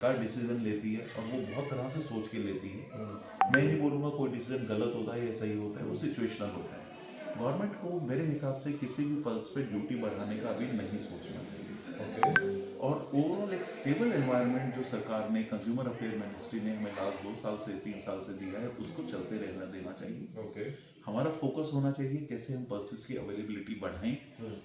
का डिसीजन लेती है और वो बहुत तरह से सोच के लेती है। मैं नहीं बोलूँगा कोई डिसीजन गलत होता है या सही होता है, वो सिचुएशनल होता है। गवर्नमेंट को मेरे हिसाब से किसी भी पल्स पे ड्यूटी बढ़ाने का अभी नहीं सोचना चाहिए। ओके। और ओवरऑल एक स्टेबल एनवायरनमेंट जो सरकार ने, कंज्यूमर अफेयर मिनिस्ट्री ने हमें लास्ट 2 साल से 3 साल से दिया है, उसको चलते रहना देना चाहिए। ओके। हमारा फोकस होना चाहिए कैसे हम पल्सेस की अवेलेबिलिटी बढ़ाएं।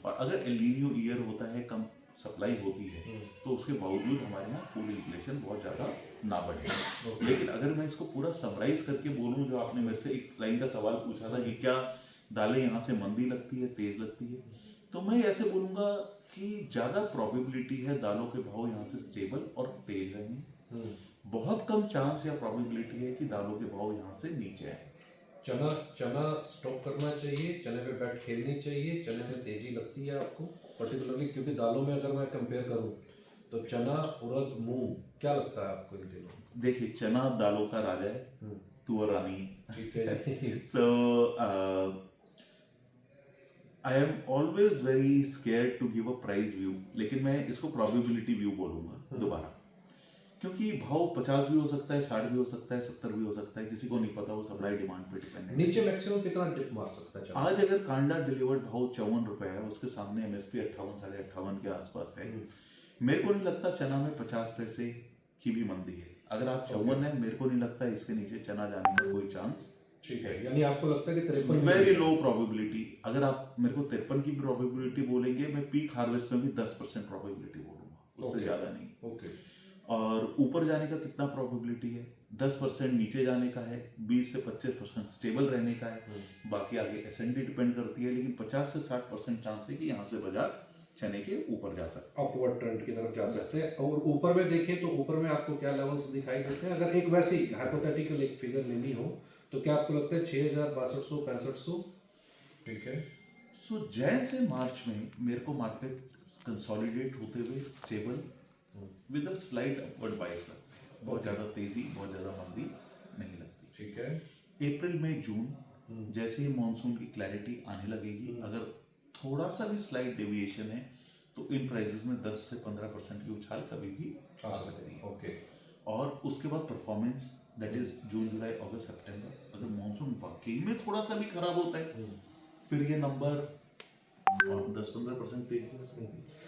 और अगर एल नीनो ईयर होता है, कम सप्लाई होती है, तो उसके बावजूद हमारे यहाँ फूड इन्फ्लेशन बहुत ज़्यादा ना बढ़े। लेकिन अगर मैं इसको पूरा समराइज करके बोलूँ, जो आपने मेरे से एक लाइन का सवाल पूछा था कि क्या दालें यहाँ से मंदी लगती है, तेज लगती है, तो मैं ऐसे बोलूँगा कि ज़्यादा प्रोबेबिलिटी है दालों के भाव यहाँ से स्टेबल और तेज रहेंगे। बहुत कम चांस या प्रोबेबिलिटी है कि दालों के भाव यहाँ से नीचे आए। चना चना स्टॉक करना चाहिए, चने पे बैट खेलनी चाहिए, चने में तेजी लगती है आपको पर्टिकुलरली? क्योंकि दालों में अगर मैं कंपेयर करूं तो चना, उड़द, मूंग, क्या लगता है आपको इन दिनों? देखिए, चना दालों का राजा है, तुअर रानी है। ठीक है। So I am always very scared to give a price view, लेकिन मैं इसको प्रोबेबिलिटी व्यू बोलूंगा दोबारा, क्योंकि भाव 50 भी हो सकता है, 60 भी हो सकता है, 70 भी हो सकता है, किसी को नहीं पता, वो सप्लाई डिमांड पे डिपेंडेंट है। नीचे मैक्सिमम कितना डिप मार सकता है चना? आज अगर कांडा डिलीवर्ड भाव 54 रुपए है, उसके सामने एमएसपी 58, 58.5 के आसपास है, मेरे को नहीं लगता चना में 50 पैसे की भी मंदी है। अगर आप 54 है, मेरे को नहीं लगता इसके नीचे चना जाने का कोई चांस। ठीक है, यानी आपको लगता है कि 53 वेरी लो प्रोबेबिलिटी। अगर आप मेरे को 53 की प्रोबेबिलिटी बोलेंगे, मैं पीक हार्वेस्ट में भी 10% प्रोबेबिलिटी बोलूंगा, उससे ज्यादा नहीं। ओके। और ऊपर जाने का कितना प्रोबेबिलिटी है? 10% नीचे जाने का है, 20 से 25% स्टेबल रहने का है, बाकी आगे एसएनडी डिपेंड करती है। लेकिन 50 से 60% चांस है कि यहाँ से बाजार चने के ऊपर जा सकता है, अपवर्ड ट्रेंड की तरफ जा सकते हैं। और ऊपर में देखें तो ऊपर में आपको क्या लेवल्स दिखाई देते हैं? अगर एक वैसी हाइपोथेटिकल एक फिगर लेनी हो तो क्या आपको लगता है 6000, 6200, 6500? ठीक है। सो जैन से मार्च में मेरे को मार्केट कंसोलिडेट होते हुए stable with a slight upward बाइस लगता है। बहुत ज़्यादा तेजी, बहुत ज़्यादा मंदी नहीं लगती। ठीक है। अप्रैल में जून जैसे ही मॉनसून की क्लैरिटी आने लगेगी, अगर थोड़ा सा भी स्लाइट डेविएशन है, तो इन प्राइसेस में 10 से 15% की उछाल कभी भी आ सकती है। ओके। और उसके बाद परफॉर्मेंस, दैट इज जून, जुलाई, अगस्त, सितंबर, अगर मॉनसून वाकई में थोड़ा सा भी खराब होता है, फिर ये नंबर 10-15% तेजी आ सकती है।